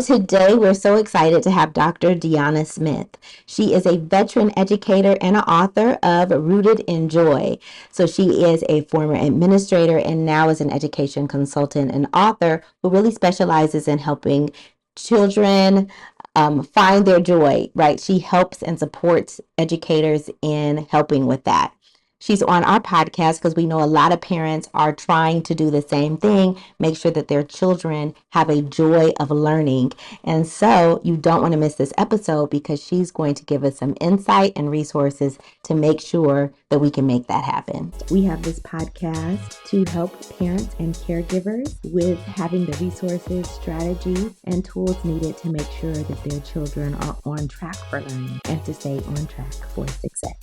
Today, we're so excited to have Dr. Deonna Smith. She is a veteran educator and an author of Rooted in Joy. So, she is a former administrator and now is an education consultant and author who really specializes in helping children find their joy, right? She helps and supports educators in helping with that. She's on our podcast because we know a lot of parents are trying to do the same thing, make sure that their children have a joy of learning. And so you don't want to miss this episode because she's going to give us some insight and resources to make sure that we can make that happen. We have this podcast to help parents and caregivers with having the resources, strategies, and tools needed to make sure that their children are on track for learning and to stay on track for success.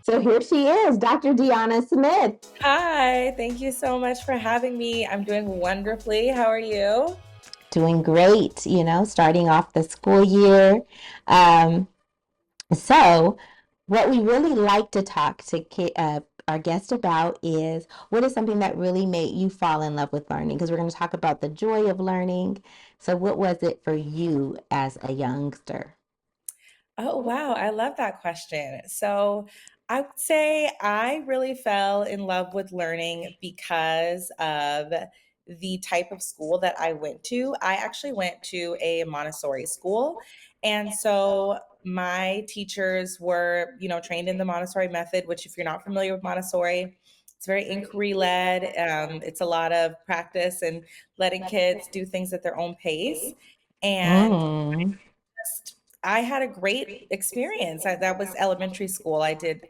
So here she is, Dr. Deonna Smith. Hi, thank you so much for having me. I'm doing wonderfully. How are you? Doing great, starting off the school year. Um, so, what we really like to talk to our guest about is what is something that really made you fall in love with learning? Because we're going to talk about the joy of learning. So, what was it for you as a youngster? Oh, wow. I love that question. So, I would say I really fell in love with learning because of the type of school that I went to. I actually went to a Montessori school. And so my teachers were, trained in the Montessori method, which, if you're not familiar with Montessori, it's very inquiry led. It's a lot of practice and letting kids do things at their own pace. And Mm. I had a great experience. That was elementary school. I did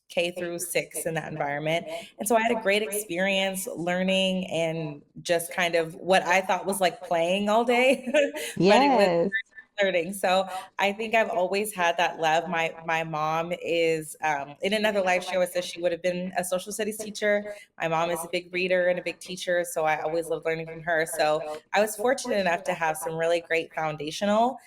K through 6 in that environment. And so I had a great experience learning and just kind of what I thought was like playing all day, but it was Yes. learning. So I think I've always had that love. My mom is in another life. She always says she would have been a social studies teacher. My mom is a big reader and a big teacher, so I always loved learning from her. So I was fortunate enough to have some really great foundational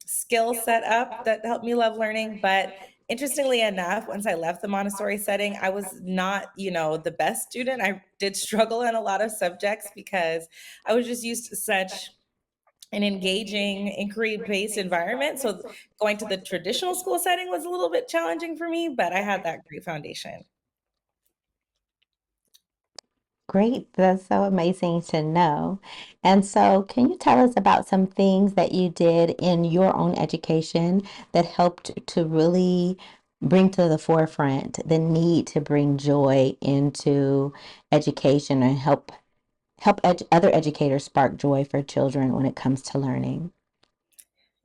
skill set up that helped me love learning. But interestingly enough, once I left the Montessori setting, I was not, the best student. I did struggle in a lot of subjects because I was just used to such an engaging inquiry based environment. So going to the traditional school setting was a little bit challenging for me, but I had that great foundation. Great. That's so amazing to know. And so, can you tell us about some things that you did in your own education that helped to really bring to the forefront the need to bring joy into education and help other educators spark joy for children when it comes to learning?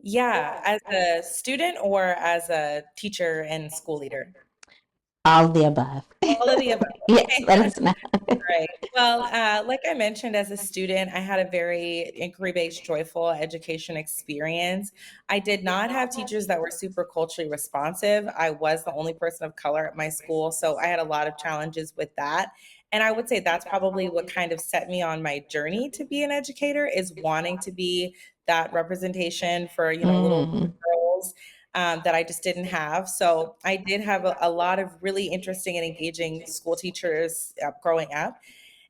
Yeah, as a student or as a teacher and school leader? All of the above. All of the above. Yes, let us know. Right. Well, like I mentioned, as a student, I had a very inquiry based, joyful education experience. I did not have teachers that were super culturally responsive. I was the only person of color at my school. So I had a lot of challenges with that. And I would say that's probably what kind of set me on my journey to be an educator, is wanting to be that representation for, little Mm, girls that I just didn't have. So I did have a lot of really interesting and engaging school teachers growing up.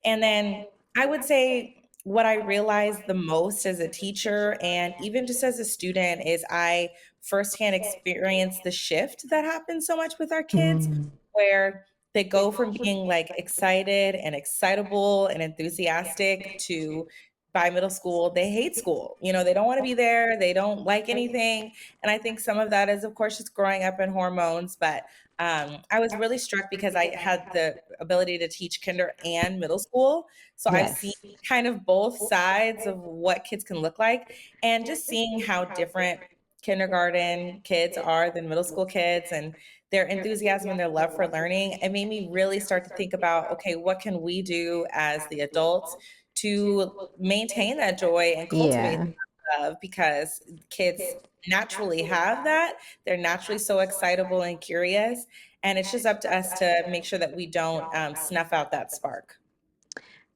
And then I would say what I realized the most as a teacher and even just as a student is I firsthand experienced the shift that happens so much with our kids, mm. where they go from being like excited and excitable and enthusiastic to, by middle school, they hate school. They don't want to be there. They don't like anything. And I think some of that is, of course, just growing up in hormones. But I was really struck because I had the ability to teach kinder and middle school. So I've seen Yes. kind of both sides of what kids can look like, and just seeing how different kindergarten kids are than middle school kids, and their enthusiasm and their love for learning. It made me really start to think about, okay, what can we do as the adults to maintain that joy and cultivate Yeah. that love? Because kids naturally have that. They're naturally so excitable and curious. And it's just up to us to make sure that we don't snuff out that spark.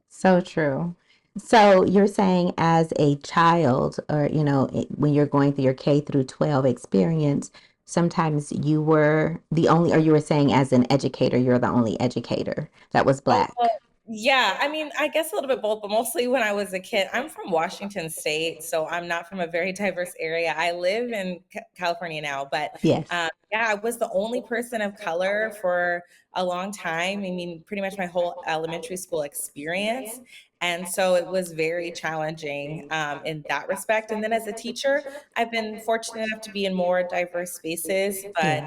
So true. So you're saying as a child, or when you're going through your K through 12 experience, sometimes you were the only, or you were saying as an educator, you're the only educator that was Oh, well, Black. Yeah, I mean, I guess a little bit both, but mostly when I was a kid. I'm from Washington State, so I'm not from a very diverse area. I live in California now, but Yes. yeah, I was the only person of color for a long time. I mean, pretty much my whole elementary school experience. And so it was very challenging in that respect. And then as a teacher, I've been fortunate enough to be in more diverse spaces, but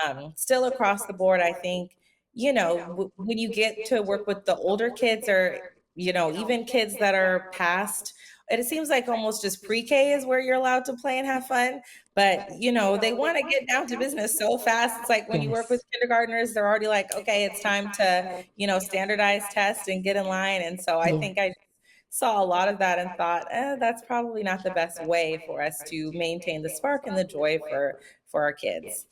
Yeah. still across the board, I think when you get to work with the older kids or, even kids that are past, it seems like almost just pre-K is where you're allowed to play and have fun. But, they want to get down to business so fast. It's like when you work with Yes. kindergartners, they're already like, okay, it's time to, standardize tests and get in line. And so I Yeah. think I saw a lot of that and thought, that's probably not the best way for us to maintain the spark and the joy for our kids.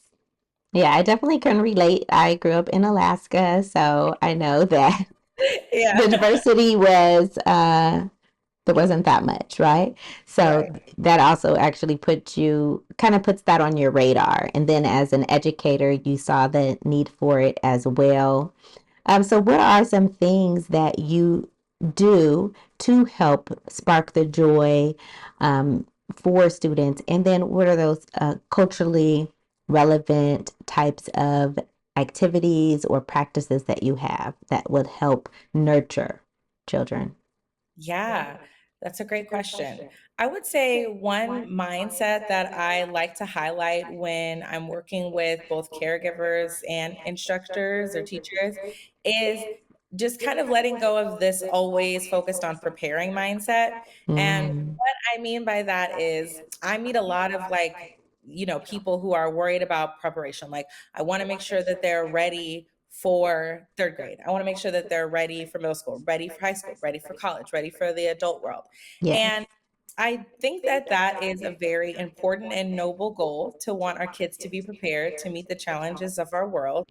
Yeah, I definitely can relate. I grew up in Alaska, so I know that the Yeah. diversity was there wasn't that much, right? So Right. that also actually puts that on your radar. And then as an educator, you saw the need for it as well. So what are some things that you do to help spark the joy for students? And then what are those culturally relevant types of activities or practices that you have that would help nurture children? Yeah, that's a great question. I would say one mindset that I like to highlight when I'm working with both caregivers and instructors or teachers is just kind of letting go of this always focused on preparing mindset. And Mm, what I mean by that is I meet a lot of people who are worried about preparation. Like, I want to make sure that they're ready for third grade. I want to make sure that they're ready for middle school, ready for high school, ready for college, ready for the adult world. And yes. I think that that is a very important and noble goal to want our kids to be prepared to meet the challenges of our world.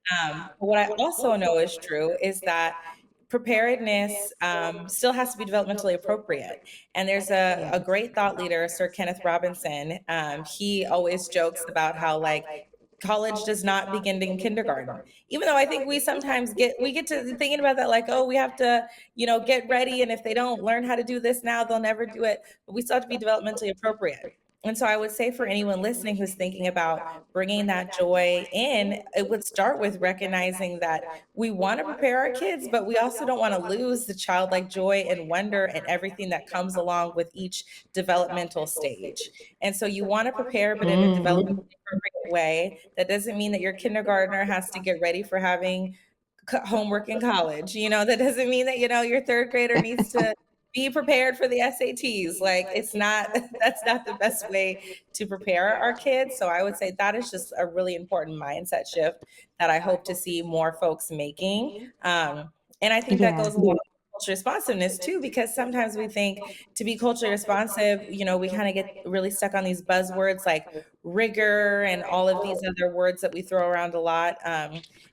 But what I also know is true is that preparedness still has to be developmentally appropriate. And there's a great thought leader, Sir Kenneth Robinson. He always jokes about how, like, college does not begin in kindergarten, even though I think we get to thinking about that, like, oh, we have to get ready, and if they don't learn how to do this now, they'll never do it. But we still have to be developmentally appropriate. And so I would say for anyone listening who's thinking about bringing that joy in, it would start with recognizing that we want to prepare our kids, but we also don't want to lose the childlike joy and wonder and everything that comes along with each developmental stage. And so you want to prepare, but in a developmentally Mm, appropriate way. That doesn't mean that your kindergartner has to get ready for having homework in college. That doesn't mean that, your third grader needs to be prepared for the SATs. Like, it's not, that's not the best way to prepare our kids. So I would say that is just a really important mindset shift that I hope to see more folks making. And I think that yeah. goes along with culture responsiveness too, because sometimes we think to be culturally responsive, we kind of get really stuck on these buzzwords like rigor and all of these other words that we throw around a lot.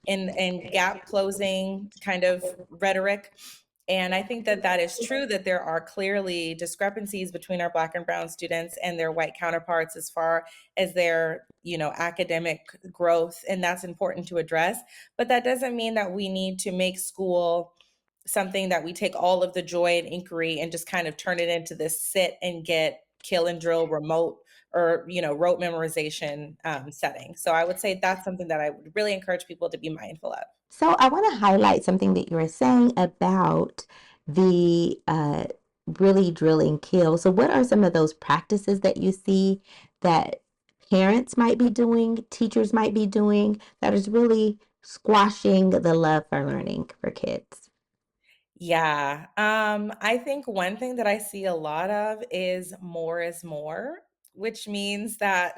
And gap closing kind of rhetoric. And I think that that is true, that there are clearly discrepancies between our Black and Brown students and their white counterparts as far as their, academic growth. And that's important to address. But that doesn't mean that we need to make school something that we take all of the joy and inquiry and just kind of turn it into this sit and get kill and drill remote or rote memorization setting. So I would say that's something that I would really encourage people to be mindful of. So I want to highlight something that you were saying about the really drilling kill. So what are some of those practices that you see that parents might be doing, teachers might be doing that is really squashing the love for learning for kids? Yeah. I think one thing that I see a lot of is more, which means that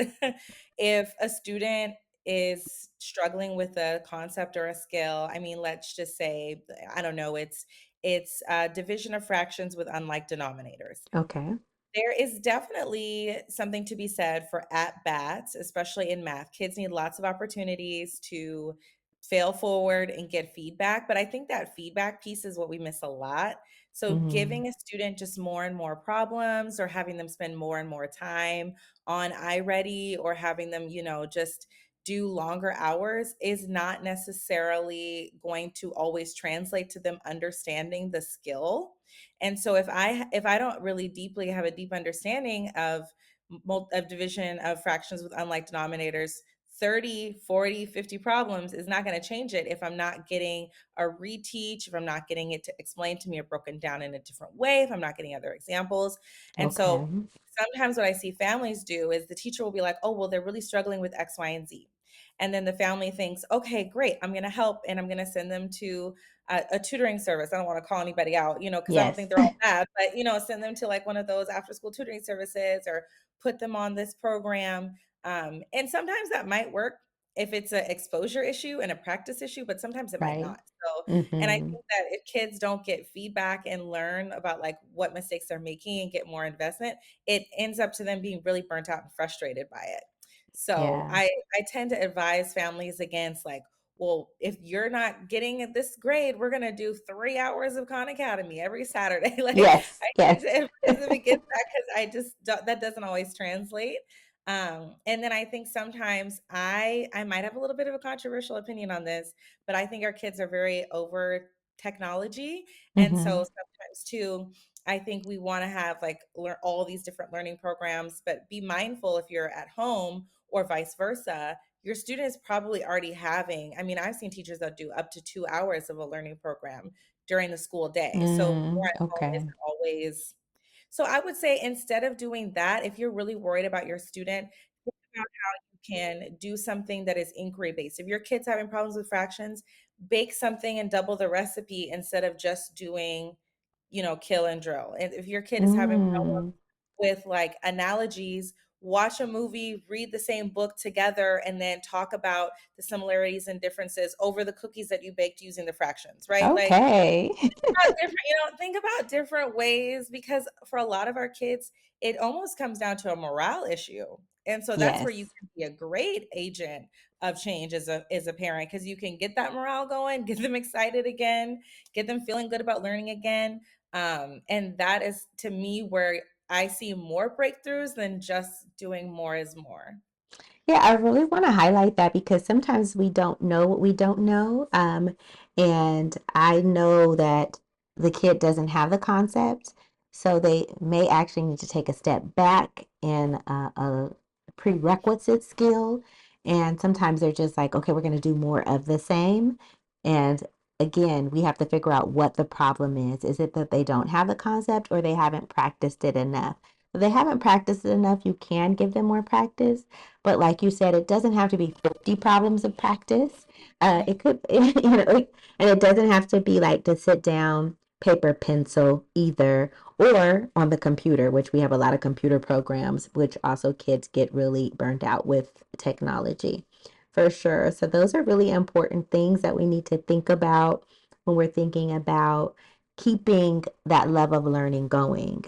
if a student is struggling with a concept or a skill, I mean, let's just say, I don't know, it's division of fractions with unlike denominators. Okay. There is definitely something to be said for at bats, especially in math. Kids need lots of opportunities to fail forward and get feedback. But I think that feedback piece is what we miss a lot. So, Hmm. giving a student just more and more problems or having them spend more and more time on iReady or having them, just do longer hours is not necessarily going to always translate to them understanding the skill. And so if I don't really deeply have a deep understanding of of division of fractions with unlike denominators, 30, 40, 50 problems is not going to change it if I'm not getting a reteach, if I'm not getting it to explain to me or broken down in a different way, if I'm not getting other examples. And so Okay. sometimes what I see families do is the teacher will be like, oh, well, they're really struggling with X, Y, and Z. And then the family thinks, okay, great, I'm going to help and I'm going to send them to a tutoring service. I don't want to call anybody out, because I don't think Yes. they're all bad, but, send them to like one of those after school tutoring services or put them on this program. And sometimes that might work if it's an exposure issue and a practice issue, but sometimes it might Right. not. So, and I Mm-hmm. think that if kids don't get feedback and learn about like what mistakes they're making and get more investment, it ends up to them being really burnt out and frustrated by it. So Yeah. I tend to advise families against like, well, if you're not getting this grade, we're gonna do 3 hours of Khan Academy every Saturday. Like Yes. I tend Yes. to emphasize them against that because I just that doesn't always translate. And then I think sometimes I might have a little bit of a controversial opinion on this, but I think our kids are very over technology. And so Mm-hmm. sometimes too, I think we want to have like learn all these different learning programs, but be mindful if you're at home or vice versa. Your student is probably already having, I mean, I've seen teachers that do up to 2 hours of a learning program during the school day. So more at home Okay. isn't always. So I would say instead of doing that, if you're really worried about your student, think about how you can do something that is inquiry based. If your kid's having problems with fractions, bake something and double the recipe instead of just doing, kill and drill. And if your kid is having problems Mm. with like analogies, watch a movie, read the same book together, and then talk about the similarities and differences over the cookies that you baked using the fractions, right? Like Okay. about different, think about different ways because for a lot of our kids, it almost comes down to a morale issue. And so that's where you Yes. can be a great agent of change as a parent because you can get that morale going, get them excited again, get them feeling good about learning again. And that is to me where I see more breakthroughs than just doing more is more. Yeah, I really want to highlight that because sometimes we don't know what we don't know. And I know that the kid doesn't have the concept, so they may actually need to take a step back in a prerequisite skill. And sometimes they're just like, okay, we're going to do more of the same. And again, we have to figure out what the problem is. Is it that they don't have the concept or they haven't practiced it enough? If they haven't practiced it enough, you can give them more practice. But like you said, it doesn't have to be 50 problems of practice. It could, and it doesn't have to be like to sit down, paper, pencil either, or on the computer, which we have a lot of computer programs, which also kids get really burned out with technology for sure. So those are really important things that we need to think about when we're thinking about keeping that love of learning going.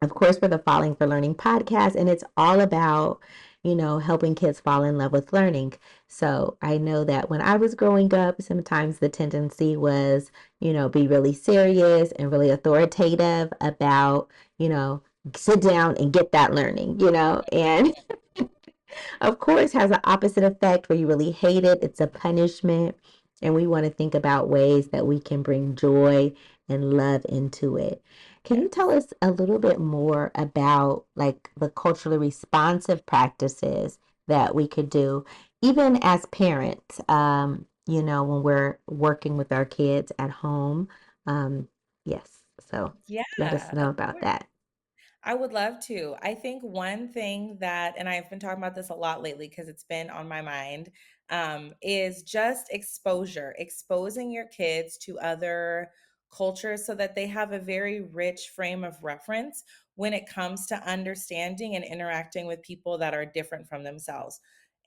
Of course, we're the Falling for Learning podcast, and it's all about, helping kids fall in love with learning. So I know that when I was growing up, sometimes the tendency was, be really serious and really authoritative about, sit down and get that learning, and of course, has an opposite effect where you really hate it. It's a punishment. And we want to think about ways that we can bring joy and love into it. Can you tell Yes. us a little bit more about like the culturally responsive practices that we could do, even as parents, when we're working with our kids at home? Yes. So let us Yeah, know of about course. that. I would love to. I think one thing that, and I've been talking about this a lot lately because it's been on my mind, is just exposure, exposing your kids to other cultures so that they have a very rich frame of reference when it comes to understanding and interacting with people that are different from themselves.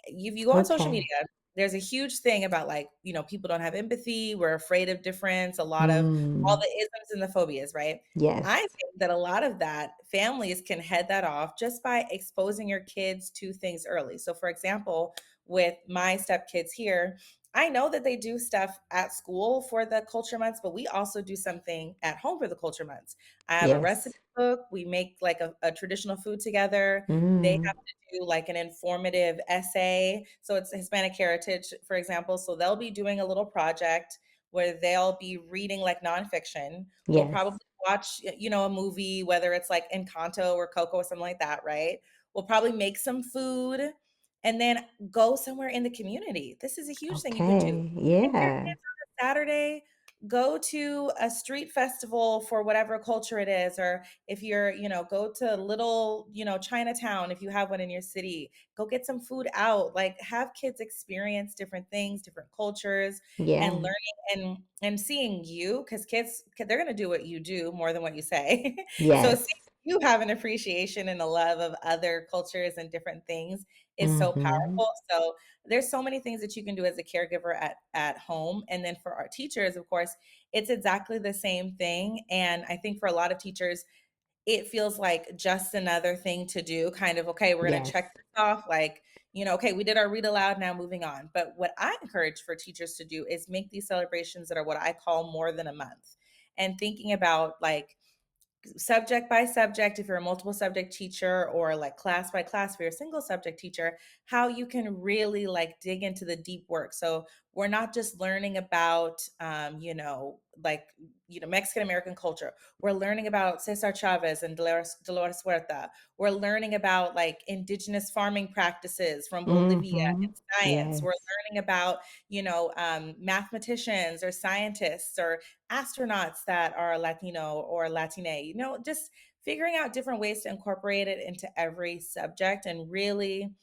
If you go on social Okay. media, there's a huge thing about like, people don't have empathy, we're afraid of difference, a lot of all Mm, the isms and the phobias, right? I yes. think that a lot of that families can head that off just by exposing your kids to things early. So, for example, with my stepkids here, I know that they do stuff at school for the culture months, but we also do something at home for the culture months. I have a recipe Yes. book. We make like a traditional food together. They Mm, have to do like an informative essay. So it's Hispanic heritage, for example. So they'll be doing a little project where they'll be reading like nonfiction. We'll yes. probably watch, a movie, whether it's like Encanto or Coco or something like that, right? We'll probably make some food and then go somewhere in the community. This is a huge thing you could do. Okay. Take your Yeah. kids on a Saturday, go to a street festival for whatever culture it is, or if you're, go to little, Chinatown if you have one in your city. Go get some food out. Like have kids experience different things, different cultures, and Yeah. learning and seeing you, because kids they're gonna do what you do more than what you say. So seeing Yes. you have an appreciation and a love of other cultures and different things is so Mm-hmm. powerful. So there's so many things that you can do as a caregiver at home. And then for our teachers, of course, it's exactly the same thing. And I think for a lot of teachers, it feels like just another thing to do, kind of, okay, we're going to Yes. check this off. Like, okay, we did our read aloud, now moving on. But what I encourage for teachers to do is make these celebrations that are what I call more than a month, and thinking about like subject by subject, if you're a multiple subject teacher, or like class by class if you're a single subject teacher, how you can really like dig into the deep work. So we're not just learning about like Mexican American culture. We're learning about Cesar Chavez and Dolores Huerta. We're learning about like indigenous farming practices from Bolivia Mm-hmm. and science. We're Yes. learning about mathematicians or scientists or astronauts that are Latino or Latine, just figuring out different ways to incorporate it into every subject and really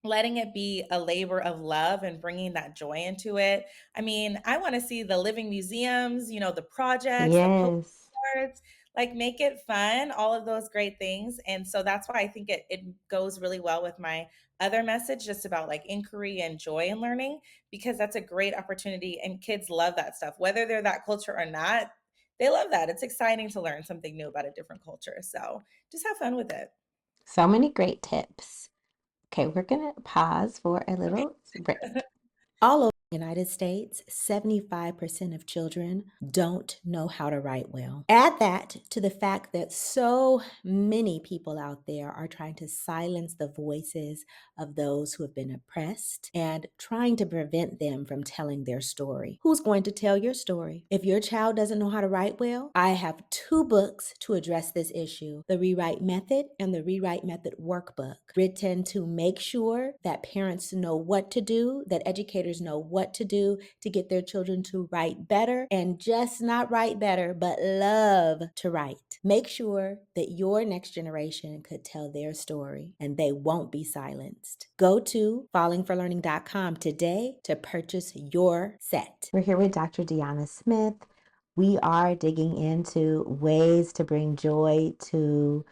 letting it be a labor of love and bringing that joy into it. I mean, I want to see the living museums, the projects, the Yes. postcards, like make it fun, all of those great things. And so that's why I think it goes really well with my other message, just about like inquiry and joy in learning, because that's a great opportunity. And kids love that stuff, whether they're that culture or not. They love that. It's exciting to learn something new about a different culture. So just have fun with it. So many great tips. Okay, we're gonna pause for a little break. All over the United States, 75% of children don't know how to write well. Add that to the fact that so many people out there are trying to silence the voices of those who have been oppressed and trying to prevent them from telling their story. Who's going to tell your story? If your child doesn't know how to write well, I have two books to address this issue: The Rewrite Method and The Rewrite Method Workbook, written to make sure that parents know what to do, that educators know what to do to get their children to write better, and just not write better, but love to write. Make sure that your next generation could tell their story and they won't be silenced. Go to fallingforlearning.com today to purchase your set. We're here with Dr. Deonna Smith. We are digging into ways to bring joy to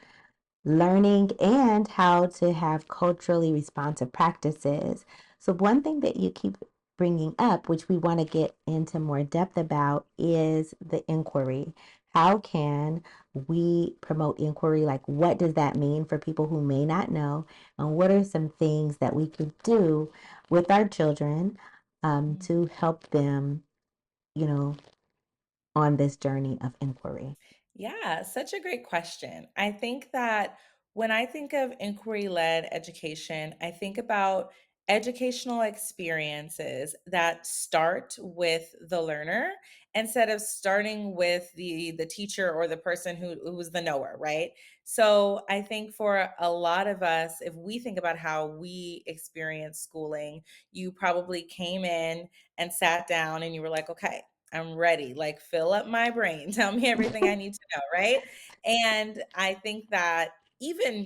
learning and how to have culturally responsive practices. So, one thing that you keep bringing up, which we want to get into more depth about, is the inquiry. How can we promote inquiry? Like, what does that mean for people who may not know? And what are some things that we could do with our children to help them, you know, on this journey of inquiry? Yeah, such a great question. I think that when I think of inquiry led education, I think about educational experiences that start with the learner instead of starting with the teacher or the person who's the knower, right? So I think for a lot of us, if we think about how we experience schooling, you probably came in and sat down and you were like, okay, I'm ready. Like, fill up my brain. Tell me everything I need to know, right? And I think that even,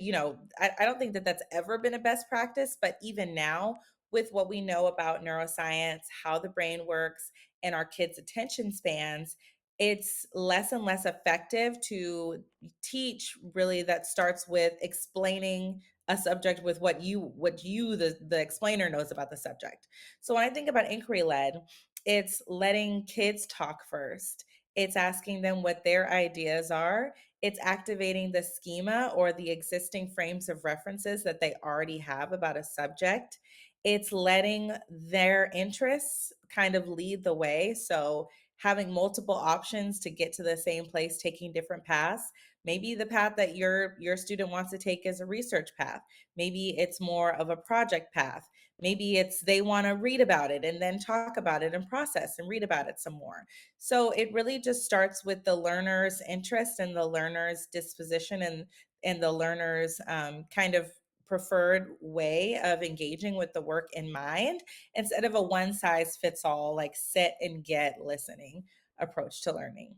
I don't think that that's ever been a best practice, but even now, with what we know about neuroscience, how the brain works, and our kids' attention spans, it's less and less effective to teach really that starts with explaining a subject with what you the explainer knows about the subject. So when I think about inquiry led, it's letting kids talk first. It's asking them what their ideas are. It's activating the schema or the existing frames of references that they already have about a subject. it's letting their interests kind of lead the way. So having multiple options to get to the same place, taking different paths. Maybe the path that your student wants to take is a research path. Maybe it's more of a project path. Maybe it's they want to read about it and then talk about it and process and read about it some more. So it really just starts with the learner's interest and the learner's disposition and the learner's kind of preferred way of engaging with the work in mind instead of a one size fits all, like sit and get listening approach to learning.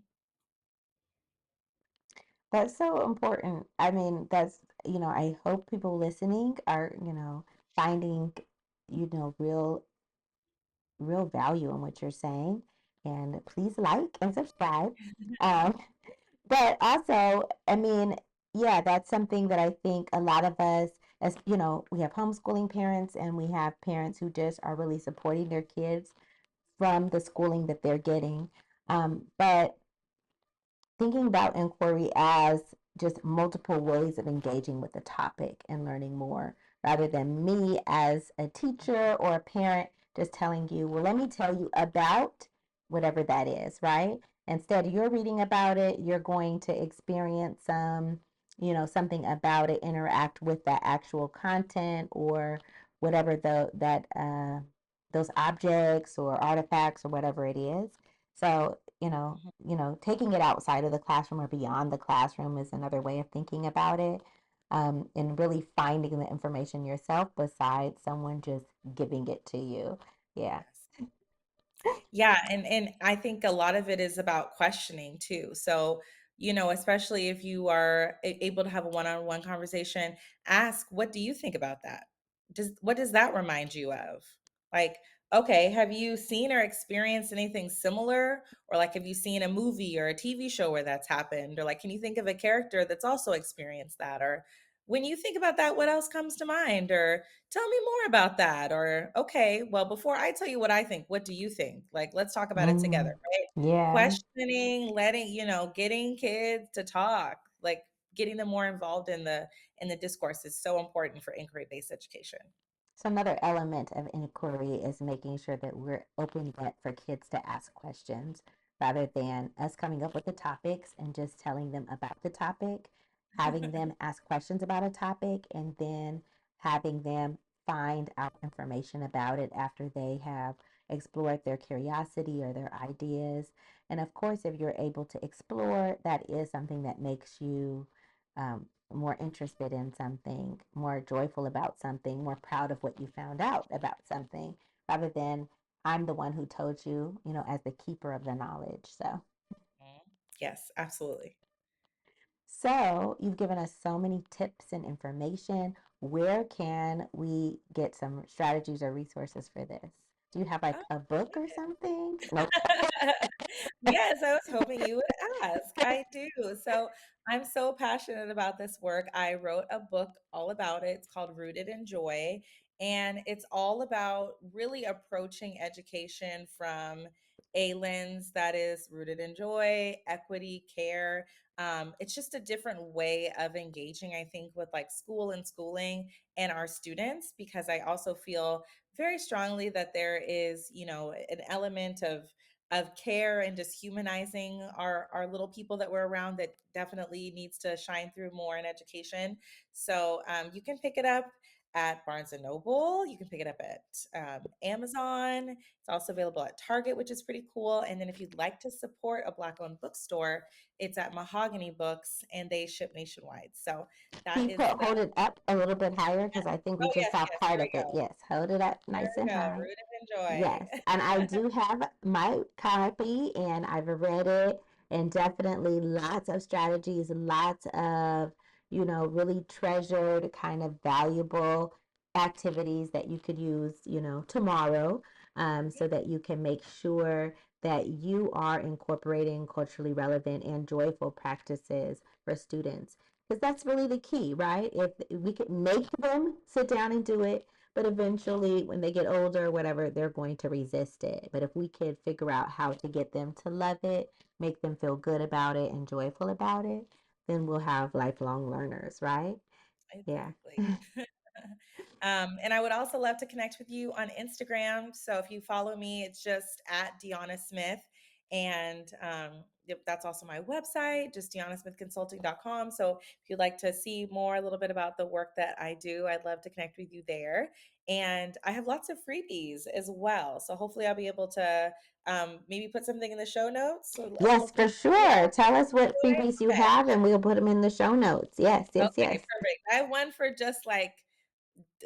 That's so important. I mean, I hope people listening are, finding, real value in what you're saying. And please like and subscribe. Um, but also, I mean, yeah, that's something that I think a lot of us, as we have homeschooling parents and we have parents who just are really supporting their kids from the schooling that they're getting. But thinking about inquiry as just multiple ways of engaging with the topic and learning more rather than me as a teacher or a parent just telling you, well, let me tell you about whatever that is, right? Instead, you're reading about it, you're going to experience something about it, interact with that actual content or whatever those objects or artifacts or whatever it is. So, Mhm. taking it outside of the classroom or beyond the classroom is another way of thinking about it. And really finding the information yourself besides someone just giving it to you. Yeah. Yes. Yeah, and I think a lot of it is about questioning too. So, especially if you are able to have a one-on-one conversation, ask, "What do you think about that? What does that remind you of?" Like, okay, have you seen or experienced anything similar? Or like, have you seen a movie or a TV show where that's happened? Or like, can you think of a character that's also experienced that? Or when you think about that, what else comes to mind? Or tell me more about that. Or, okay, well, before I tell you what I think, what do you think? Like, let's talk about it together, Mm, right? yeah. Questioning, letting, getting kids to talk, like getting them more involved in the discourse is so important for inquiry-based education. So another element of inquiry is making sure that we're opening it for kids to ask questions rather than us coming up with the topics and just telling them about the topic, having them ask questions about a topic and then having them find out information about it after they have explored their curiosity or their ideas. And of course, if you're able to explore, that is something that makes you more interested in something, more joyful about something, more proud of what you found out about something, rather than I'm the one who told you, as the keeper of the knowledge. Mhm. Yes, absolutely. So you've given us so many tips and information. Where can we get some strategies or resources for this? Do you have like Oh, a book or something? Nope. yes, I was hoping you would ask. I do. So I'm so passionate about this work. I wrote a book all about it. It's called Rooted in Joy. And it's all about really approaching education from a lens that is rooted in joy, equity, care. It's just a different way of engaging, I think, with like school and schooling and our students, because I also feel very strongly that there is, an element of care and just humanizing our little people that we're around that definitely needs to shine through more in education. So you can pick it up at Barnes and Noble. You can pick it up at Amazon. It's also available at Target, which is pretty cool. And then if you'd like to support a Black-owned bookstore, it's at Mahogany Books, and they ship nationwide. So Can that you is the hold it up a little bit higher? Because I think we oh just yes, saw yes. part Here of we it. go. Yes, hold it up There nice we and go. high. Root and Yes, enjoy. and I do have my copy and I've read it and definitely lots of strategies, lots of, really treasured kind of valuable activities that you could use, tomorrow, so that you can make sure that you are incorporating culturally relevant and joyful practices for students. Because that's really the key, right? If we could make them sit down and do it, but eventually, when they get older, whatever, they're going to resist it. But if we could figure out how to get them to love it, make them feel good about it and joyful about it, then we'll have lifelong learners, right? Yeah. Exactly. And I would also love to connect with you on Instagram. So if you follow me, it's just at Deonna Smith. And yep, that's also my website, just deonnasmithconsulting.com. So if you'd like to see more, a little bit about the work that I do, I'd love to connect with you there. And I have lots of freebies as well. So hopefully I'll be able to maybe put something in the show notes. So a little Yes, for sure. Tell us what freebies you Okay. have and we'll put them in the show notes. Yes, yes, Okay, yes. perfect. I have one for just like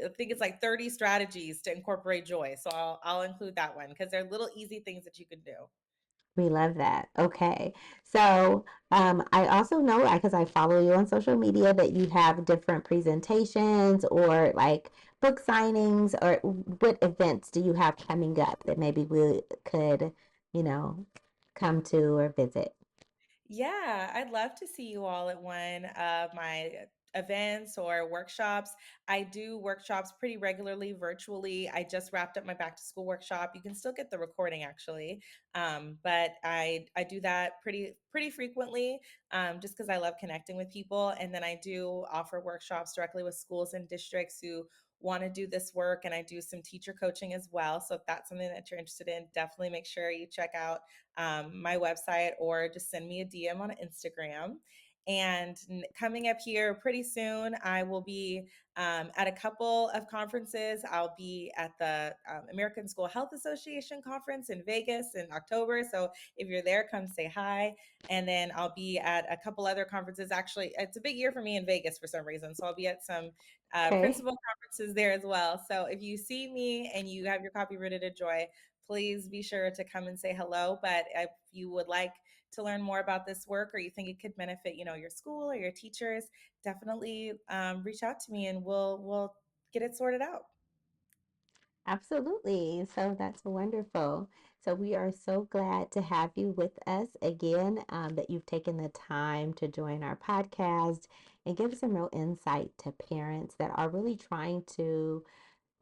I think it's like 30 strategies to incorporate joy. So I'll include that one because they're little easy things that you can do. We love that. Okay. So I also know, because I follow you on social media, that you have different presentations or like book signings, or what events do you have coming up that maybe we could, you know, come to or visit? Yeah, I'd love to see you all at one of my events or workshops. I do workshops pretty regularly virtually. I just wrapped up my back to school workshop. You can still get the recording actually, but I do that pretty frequently, just because I love connecting with people. And then I do offer workshops directly with schools and districts who want to do this work, and I do some teacher coaching as well. So if that's something that you're interested in, definitely make sure you check out my website or just send me a DM on Instagram. And coming up here pretty soon, I will be at a couple of conferences. I'll be at the American School Health Association conference in Vegas in October. So if you're there, come say hi. And then I'll be at a couple other conferences. Actually, it's a big year for me in Vegas for some reason. So I'll be at some Okay. principal conferences there as well. So if you see me and you have your copy Rooted in Joy, please be sure to come and say hello. But if you would like to learn more about this work, or you think it could benefit, your school or your teachers, definitely reach out to me and we'll get it sorted out. Absolutely. So that's wonderful. So we are so glad to have you with us again, that you've taken the time to join our podcast and give some real insight to parents that are really trying to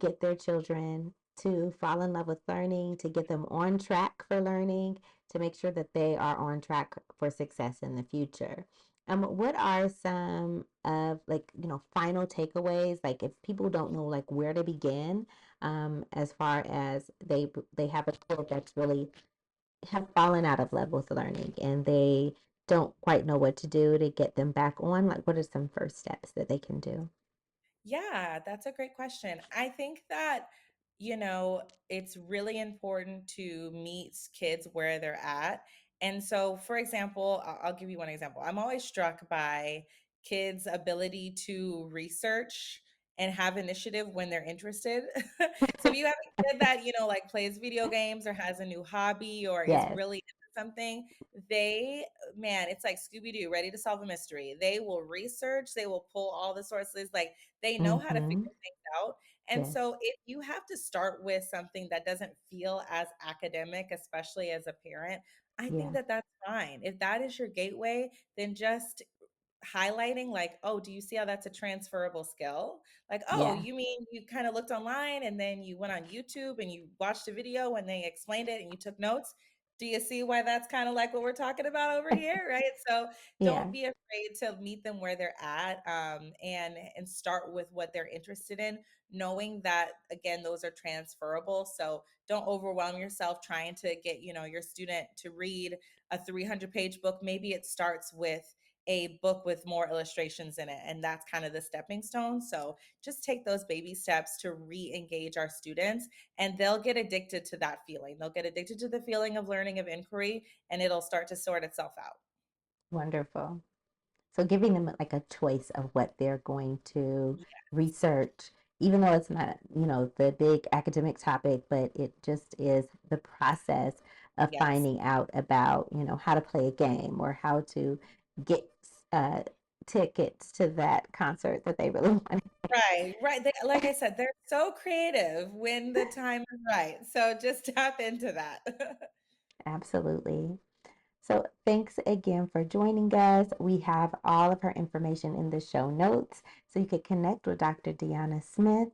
get their children to fall in love with learning, to get them on track for learning, to make sure that they are on track for success in the future. What are some of, like, final takeaways? Like, if people don't know like where to begin, as far as they have a kid that's really have fallen out of love with learning and they don't quite know what to do to get them back on, like what are some first steps that they can do? Yeah, that's a great question. I think that, it's really important to meet kids where they're at. And so, for example, I'll give you one example. I'm always struck by kids' ability to research and have initiative when they're interested. So if you have a kid that, like plays video games or has a new hobby or is Yes. really into something, they, man, it's like Scooby Doo, ready to solve a mystery. They will research, they will pull all the sources. Like they know how to figure Mm-hmm. things out. And Yes. so if you have to start with something that doesn't feel as academic, especially as a parent, I think Yeah. that that's fine. If that is your gateway, then just highlighting like, oh, do you see how that's a transferable skill? Like, oh, Yeah. you mean you kind of looked online and then you went on YouTube and you watched a video and they explained it and you took notes? Do you see why that's kind of like what we're talking about over here, right? So don't Yeah. be afraid to meet them where they're at, and start with what they're interested in, knowing that again those are transferable. So don't overwhelm yourself trying to get your student to read a 300-page book. Maybe it starts with a book with more illustrations in it, and that's kind of the stepping stone. So just take those baby steps to re-engage our students, and they'll get addicted to that feeling. They'll get addicted to the feeling of learning, of inquiry, and it'll start to sort itself out. Wonderful. So giving them like a choice of what they're going to Yes. research, even though it's not, the big academic topic, but it just is the process of Yes. finding out about, how to play a game or how to get uh, tickets to that concert that they really want. Right, right. Like I said, they're so creative when the time is right. So just tap into that. Absolutely. So thanks again for joining us. We have all of her information in the show notes, so you could connect with Dr. Deonna Smith.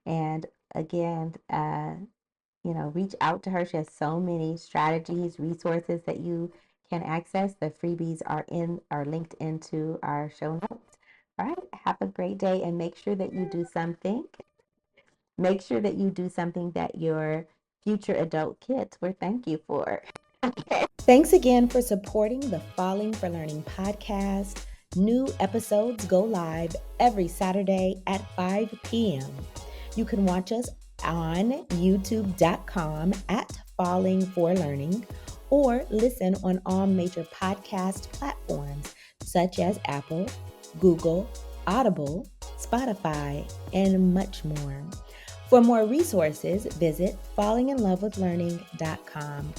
And again, reach out to her. She has so many strategies, resources that you can access. The freebies are linked into our show notes. All right. Have a great day and make sure that you do something. Make sure that you do something that your future adult kids will thank you for. Okay. Thanks again for supporting the Falling for Learning podcast. New episodes go live every Saturday at 5 p.m. You can watch us on youtube.com at Falling for Learning or listen on all major podcast platforms such as Apple, Google, Audible, Spotify, and much more. For more resources, visit fallinginlovewithlearning.com